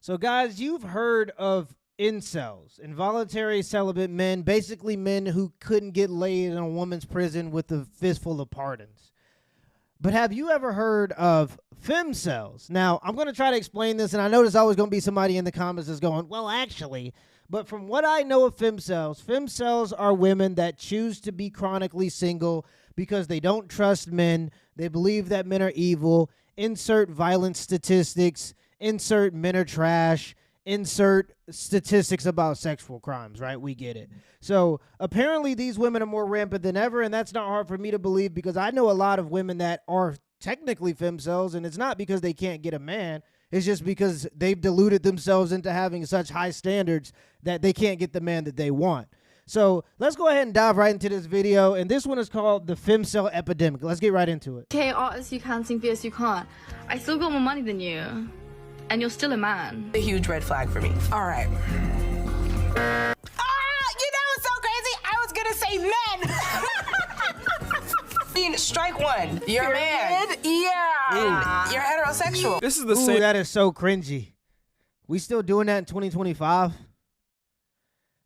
So guys, you've heard of incels, involuntary celibate men, basically men who couldn't get laid in a woman's prison with a fistful of pardons. But have you ever heard of femcels? Now, I'm going to try to explain this, and I know there's always going to be somebody in the comments that's going, well, actually, but from what I know of femcels are women that choose to be chronically single because they don't trust men, they believe that men are evil, insert violent statistics, insert men are trash, insert statistics about sexual crimes, right? We get it. So apparently these women are more rampant than ever, and that's not hard for me to believe because I know a lot of women that are technically femcels, and it's not because they can't get a man. It's just because they've deluded themselves into having such high standards that they can't get the man that they want. So let's go ahead and dive right into this video, and this one is called the femcel epidemic. Let's get right into it. Okay, artists you can, sing fierce you can't. I still got more money than you. And you're still a man. A huge red flag for me. All right. It's so crazy. I was gonna say men. I mean, strike one. You're a man. Yeah. You're heterosexual. This is the Ooh, same. that is so cringy. We still doing that in 2025?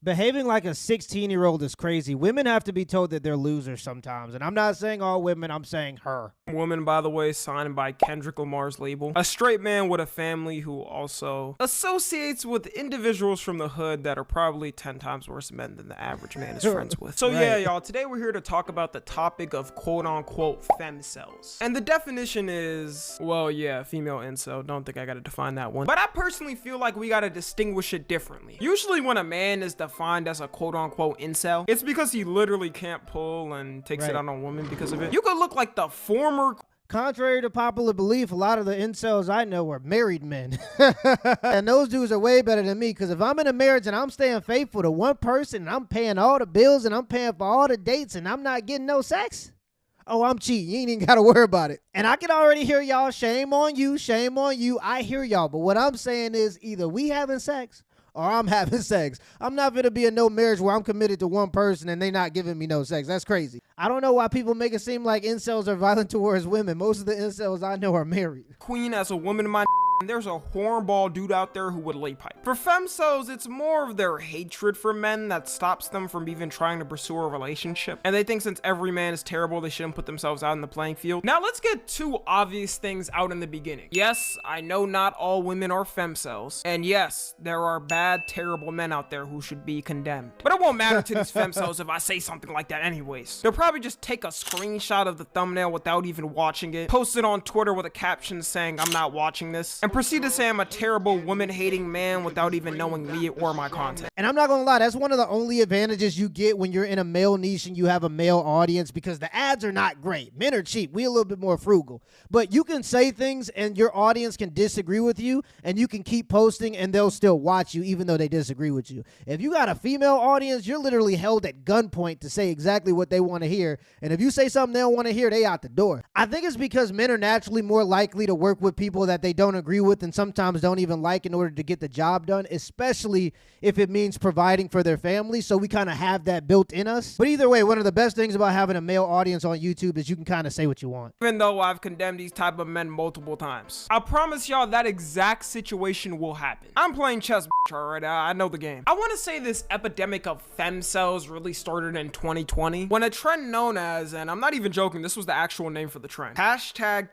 Behaving like a 16-year-old is crazy. Women have to be told that they're losers sometimes. And I'm not saying all women, I'm saying her. Woman, by the way, signed by Kendrick Lamar's label. A straight man with a family who also associates with individuals from the hood that are probably 10 times worse men than the average man is friends with. So yeah, y'all, today we're here to talk about the topic of quote-unquote femcels. And the definition is, well, yeah, female incel. Don't think I gotta define that one. But I personally feel like we gotta distinguish it differently. Usually when a man is defined as a quote-unquote incel, it's because he literally can't pull and takes it out on women because of it. You could look like the former. Contrary to popular belief, a lot of the incels I know are married men. And those dudes are way better than me, because if I'm in a marriage and I'm staying faithful to one person and I'm paying all the bills and I'm paying for all the dates and I'm not getting no sex, oh, I'm cheating. You ain't even got to worry about it. And I can already hear y'all, shame on you, shame on you. I hear y'all. But what I'm saying is either we having sex or I'm having sex. I'm not going to be in no marriage where I'm committed to one person and they not giving me no sex. That's crazy. I don't know why people make it seem like incels are violent towards women. Most of the incels I know are married. Queen as a woman in my there's a hornball dude out there who would lay pipe. For femcels, it's more of their hatred for men that stops them from even trying to pursue a relationship. And they think since every man is terrible, they shouldn't put themselves out in the playing field. Now let's get two obvious things out in the beginning. Yes, I know not all women are femcels. And yes, there are bad, terrible men out there who should be condemned. But it won't matter to these femcels if I say something like that anyways. They'll probably just take a screenshot of the thumbnail without even watching it, post it on Twitter with a caption saying, "I'm not watching this," and proceed to say I'm a terrible woman-hating man without even knowing me or my content. And I'm not gonna lie, that's one of the only advantages you get when you're in a male niche and you have a male audience, because the ads are not great. Men are cheap. We a little bit more frugal. But you can say things and your audience can disagree with you, and you can keep posting and they'll still watch you even though they disagree with you. If you got a female audience, you're literally held at gunpoint to say exactly what they want to hear. And if you say something they don't want to hear, they out the door. I think it's because men are naturally more likely to work with people that they don't agree with and sometimes don't even like in order to get the job done, especially if it means providing for their family. So we kind of have that built in us. But either way, one of the best things about having a male audience on YouTube is you can kind of say what you want. Even though I've condemned these type of men multiple times, I promise y'all that exact situation will happen. I'm playing chess, alright? I know the game. I want to say this epidemic of femcels really started in 2020 when a trend known as, and I'm not even joking, this was the actual name for the trend, hashtag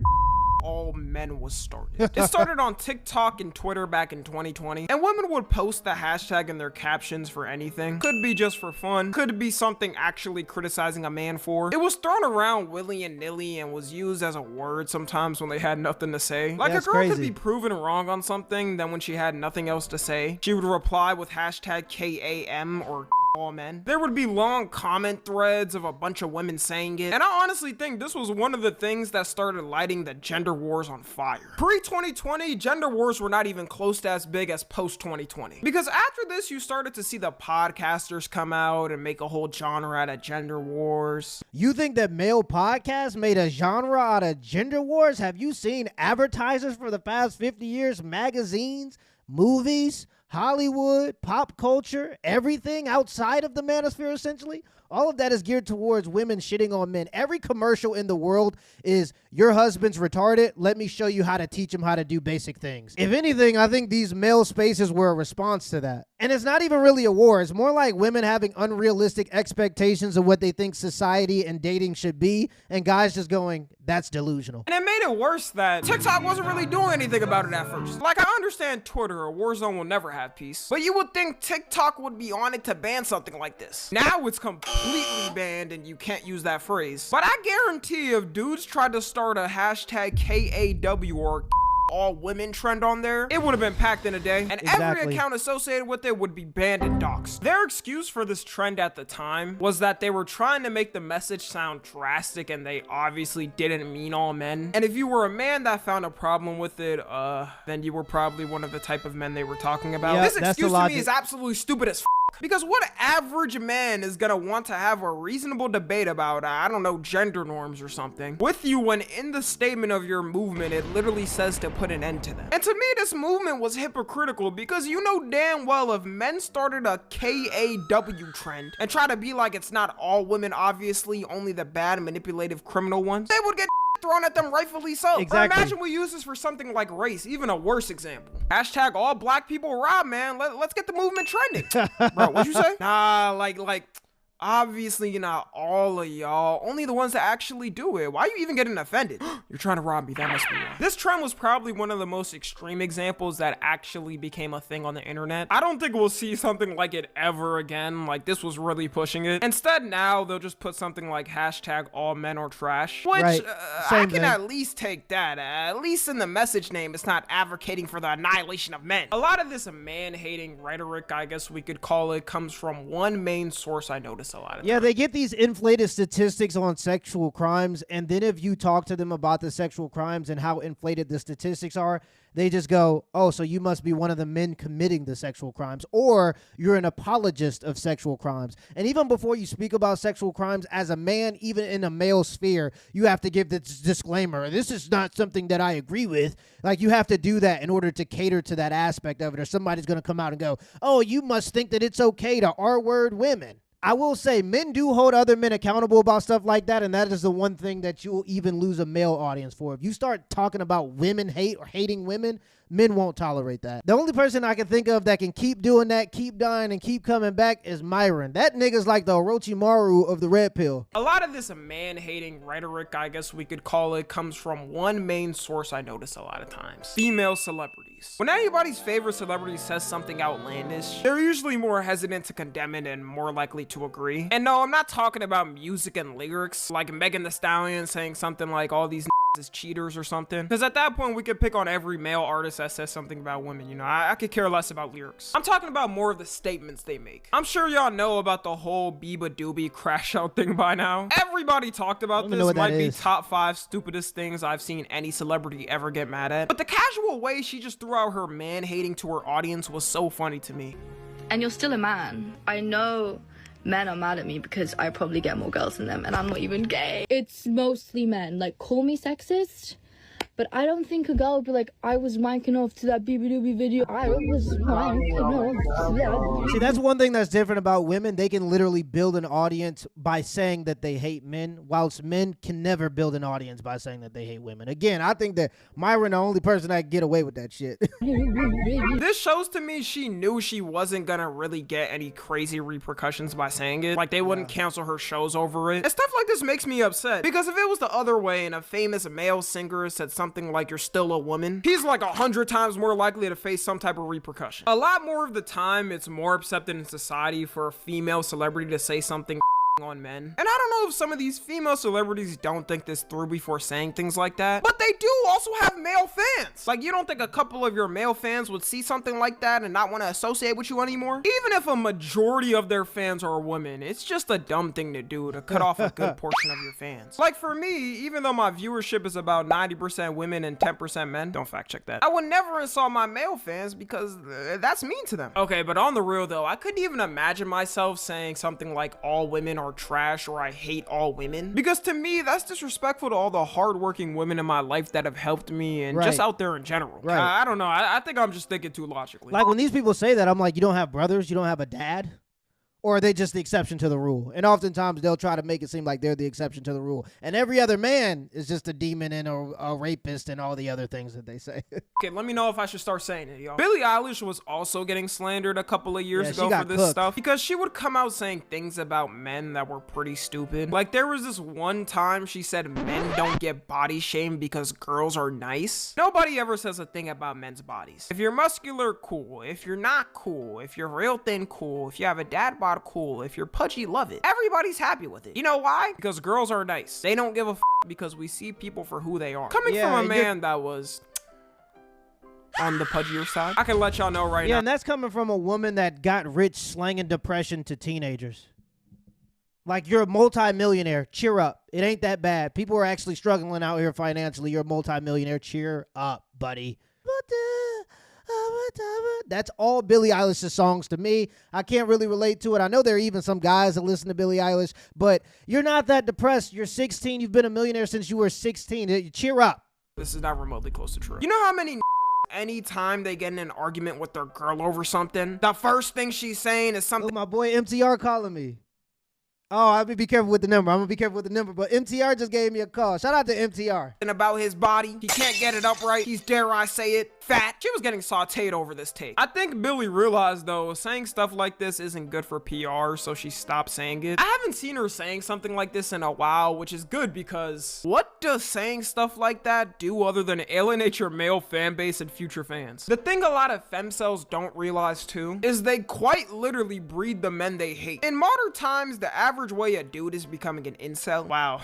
all men was started. It started on TikTok and Twitter back in 2020, and women would post the hashtag in their captions for anything. Could be just for fun, could be something actually criticizing a man for. It was thrown around willy and nilly and was used as a word sometimes when they had nothing to say. Like a girl could be proven wrong on something, then when she had nothing else to say, she would reply with hashtag KAM or all men. There would be long comment threads of a bunch of women saying it, and I honestly think this was one of the things that started lighting the gender wars on fire. Pre-2020, gender wars were not even close to as big as post-2020, because after this you started to see the podcasters come out and make a whole genre out of gender wars. You think that male podcasts made a genre out of gender wars? Have you seen advertisers for the past 50 years, magazines, movies, Hollywood, pop culture, everything outside of the manosphere, essentially, all of that is geared towards women shitting on men. Every commercial in the world is, your husband's retarded, let me show you how to teach him how to do basic things. If anything, I think these male spaces were a response to that. And it's not even really a war. It's more like women having unrealistic expectations of what they think society and dating should be, and guys just going, that's delusional. And it made it worse that TikTok wasn't really doing anything about it at first. Like, I understand Twitter or Warzone will never have peace, but you would think TikTok would be on it to ban something like this. Now it's completely banned and you can't use that phrase. But I guarantee if dudes tried to start a hashtag KAW or all women trend on there, it would have been packed in a day, and every account associated with it would be banned and doxxed. Their excuse for this trend at the time was that they were trying to make the message sound drastic, and they obviously didn't mean all men. And if you were a man that found a problem with it, then you were probably one of the type of men they were talking about. Yep, this excuse to me is absolutely stupid as f. Because what average man is gonna want to have a reasonable debate about, I don't know, gender norms or something with you when in the statement of your movement it literally says to put an end to them? And to me, this movement was hypocritical because you know damn well if men started a KAW trend and try to be like it's not all women, obviously only the bad, manipulative, criminal ones, they would get thrown at them, rightfully so. Or imagine we use this for something like race, even a worse example. Hashtag all black people rob, man. Let's get the movement trending. Bro, what'd you say? Nah, like obviously not all of y'all, only the ones that actually do it. Why are you even getting offended? You're trying to rob me, that must be why. This trend was probably one of the most extreme examples that actually became a thing on the internet. I don't think we'll see something like it ever again. Like, this was really pushing it. Instead, now they'll just put something like hashtag all men are trash, which I can at least take that. At least in the message name, it's not advocating for the annihilation of men. A lot of this man-hating rhetoric, I guess we could call it, comes from one main source I noticed a lot of times. They get these inflated statistics on sexual crimes, and then if you talk to them about the sexual crimes and how inflated the statistics are, they just go, oh, so you must be one of the men committing the sexual crimes, or you're an apologist of sexual crimes. And even before you speak about sexual crimes as a man, even in a male sphere, you have to give this disclaimer. This is not something that I agree with. Like, you have to do that in order to cater to that aspect of it, or somebody's going to come out and go, oh, you must think that it's okay to R-word women. I will say men do hold other men accountable about stuff like that, and that is the one thing that you'll even lose a male audience for. If you start talking about women hate or hating women, men won't tolerate that. The only person I can think of that can keep doing that, keep dying, and keep coming back is Myron. That nigga's like the Orochimaru of the red pill. A lot of this man-hating rhetoric, I guess we could call it, comes from one main source I notice a lot of times. Female celebrities. When anybody's favorite celebrity says something outlandish, they're usually more hesitant to condemn it and more likely to agree. And no, I'm not talking about music and lyrics, like Megan Thee Stallion saying something like all these as cheaters or something, because at that point we could pick on every male artist that says something about women. You know, I could care less about lyrics. I'm talking about more of the statements they make. I'm sure y'all know about the whole Biba Doobie crash out thing by now. Everybody talked about this. Might be top 5 stupidest things I've seen any celebrity ever get mad at, but the casual way she just threw out her man-hating to her audience was so funny to me. And you're still a man. I know men are mad at me because I probably get more girls than them, and I'm not even gay. It's mostly men. Like, call me sexist, but I don't think a girl would be like, I was wanking off to that BB video. I was wanking off to that. See, that's one thing that's different about women. They can literally build an audience by saying that they hate men, whilst men can never build an audience by saying that they hate women. Again, I think that Myron, the only person that can get away with that shit. This shows to me she knew she wasn't gonna really get any crazy repercussions by saying it. Like, they wouldn't cancel her shows over it. And stuff like this makes me upset, because if it was the other way and a famous male singer said something like you're still a woman, he's like 100 times more likely to face some type of repercussion. A lot more of the time, it's more accepted in society for a female celebrity to say something on men. And I don't know if some of these female celebrities don't think this through before saying things like that, but they do also have male fans. Like, you don't think a couple of your male fans would see something like that and not want to associate with you anymore? Even if a majority of their fans are women, it's just a dumb thing to do to cut off a good portion of your fans. Like, for me, even though my viewership is about 90% women and 10% men, don't fact check that, I would never insult my male fans because that's mean to them. Okay, but on the real though, I couldn't even imagine myself saying something like all women are are trash or I hate all women. Because to me, that's disrespectful to all the hardworking women in my life that have helped me and just out there in general. Right. I don't know. I think I'm just thinking too logically. Like when these people say that, I'm like, you don't have brothers? You don't have a dad? Or are they just the exception to the rule? And oftentimes they'll try to make it seem like they're the exception to the rule. And every other man is just a demon and a rapist and all the other things that they say. Okay, let me know if I should start saying it, y'all. Billie Eilish was also getting slandered a couple of years ago for this stuff because she would come out saying things about men that were pretty stupid. Like there was this one time she said men don't get body shamed because girls are nice. Nobody ever says a thing about men's bodies. If you're muscular, cool. If you're not, cool. If you're real thin, cool. If you have a dad bod, cool. If you're pudgy, love it. Everybody's happy with it. You know why? Because girls are nice. They don't give a because we see people for who they are. Coming from a man that was on the pudgier side, I can let y'all know right now. Yeah, and that's coming from a woman that got rich slanging depression to teenagers. Like, you're a multi-millionaire. Cheer up. It ain't that bad. People are actually struggling out here financially. You're a multi-millionaire. Cheer up, buddy. That's all Billie Eilish's songs to me. I can't really relate to it. I know there are even some guys that listen to Billie Eilish, but you're not that depressed. You're 16. You've been a millionaire since you were 16. Cheer up. This is not remotely close to true. You know how many anytime they get in an argument with their girl over something, the first thing she's saying is something. Oh, my boy MTR calling me. Oh, I'm gonna be careful with the number. I'm gonna be careful with the number. But MTR just gave me a call. Shout out to MTR. And about his body, he can't get it upright. He's, dare I say it, fat. She was getting sauteed over this take. I think Billie realized though, saying stuff like this isn't good for PR, so she stopped saying it. I haven't seen her saying something like this in a while, which is good because what does saying stuff like that do other than alienate your male fan base and future fans? The thing a lot of femcels don't realize too is they quite literally breed the men they hate. In modern times, the average way a dude is becoming an incel. Wow.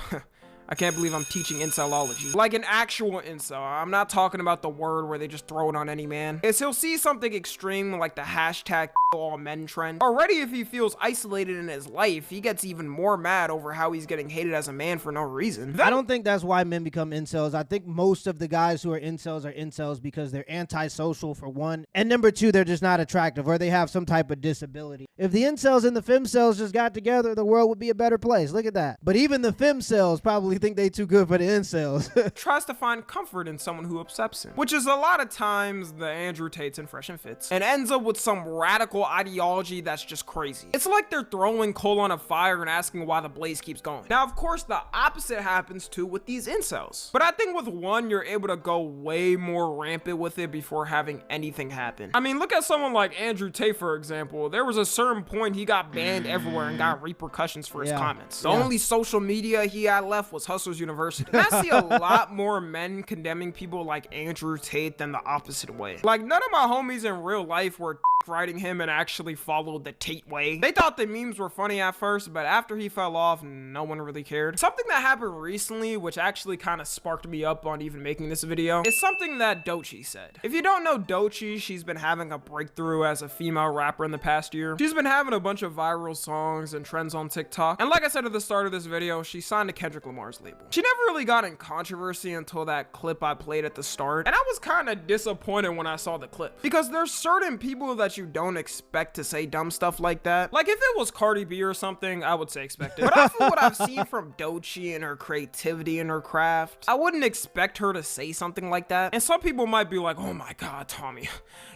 I can't believe I'm teaching incelology. Like an actual incel. I'm not talking about the word where they just throw it on any man. Is he'll see something extreme like the hashtag all men trend. Already if he feels isolated in his life, he gets even more mad over how he's getting hated as a man for no reason. I don't think that's why men become incels. I think most of the guys who are incels because they're antisocial for one, and number two, they're just not attractive or they have some type of disability. If the incels and the femcels just got together, the world would be a better place. Look at that. But even the femcels probably think they too good for the incels. Tries to find comfort in someone who accepts him, which is a lot of times the Andrew Tates and Fresh and Fits, and ends up with some radical ideology that's just crazy. It's like they're throwing coal on a fire and asking why the blaze keeps going. Now, of course, the opposite happens too with these incels, but I think with one, you're able to go way more rampant with it before having anything happen. I mean, look at someone like Andrew Tate, for example. There was a certain point he got banned everywhere and got repercussions for his comments. The only social media he had left was Hustlers University. And I see a lot more men condemning people like Andrew Tate than the opposite way. Like, none of my homies in real life were riding him and actually followed the Tate way. They thought the memes were funny at first, but after he fell off, no one really cared. Something that happened recently, which actually kind of sparked me up on even making this video, is something that Doechii said. If you don't know Doechii, she's been having a breakthrough as a female rapper in the past year. She's been having a bunch of viral songs and trends on TikTok. And like I said at the start of this video, she signed to Kendrick Lamar's label. She never really got in controversy until that clip I played at the start. And I was kind of disappointed when I saw the clip, because there's certain people that you don't expect to say dumb stuff like that. Like if it was Cardi B or something, I would say expect it. But after what I've seen from Doechii and her creativity and her craft, I wouldn't expect her to say something like that. And some people might be like, oh my God, Tommy,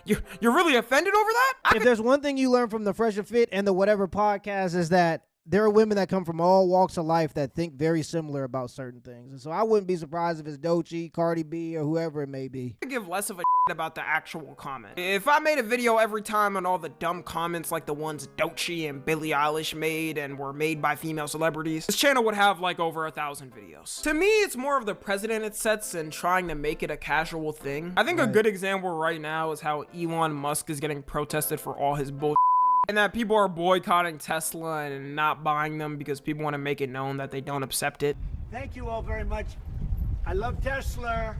you're really offended over that? If there's one thing you learn from the Fresh and Fit and the Whatever podcast is that there are women that come from all walks of life that think very similar about certain things. And so I wouldn't be surprised if it's Doechii, Cardi B, or whoever it may be. I give less of a about the actual comment. If I made a video every time on all the dumb comments like the ones Doechii and Billie Eilish made and were made by female celebrities, this channel would have like over 1,000 videos. To me, it's more of the precedent it sets and trying to make it a casual thing. I think a good example right now is how Elon Musk is getting protested for all his bullshit. And that people are boycotting Tesla and not buying them because people want to make it known that they don't accept it. Thank you all very much. I love Tesla.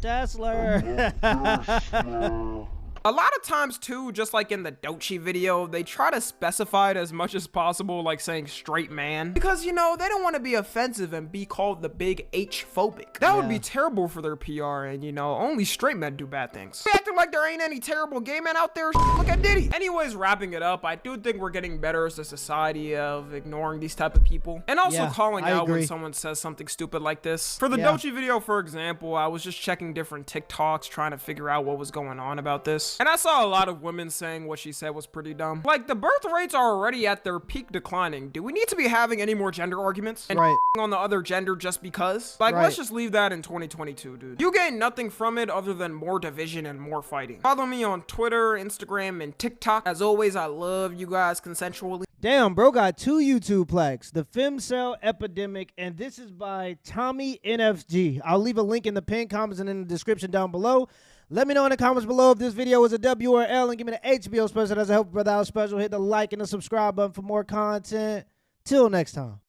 Tesla. A lot of times too, just like in the Doechii video, they try to specify it as much as possible, like saying straight man, because you know, they don't want to be offensive and be called the big H phobic. That would be terrible for their PR, and you know, only straight men do bad things. They acting like there ain't any terrible gay men out there. Look at Diddy. Anyways, wrapping it up, I do think we're getting better as a society of ignoring these type of people, and also calling out when someone says something stupid like this. For the Doechii video, for example, I was just checking different TikToks trying to figure out what was going on about this, and I saw a lot of women saying what she said was pretty dumb. Like, the birth rates are already at their peak declining. Do we need to be having any more gender arguments and on the other gender just because? Like, let's just leave that in 2022, dude. You gain nothing from it other than more division and more fighting. Follow me on Twitter, Instagram, and TikTok. As always, I love you guys consensually. Damn, bro got 2 YouTube plaques, The Femcel Epidemic, and this is by Tommy NFG. I'll leave a link in the pinned comments and in the description down below. Let me know in the comments below if this video was a W or L, and give me the HBO special as a help brother out special. Hit the like and the subscribe button for more content. Till next time.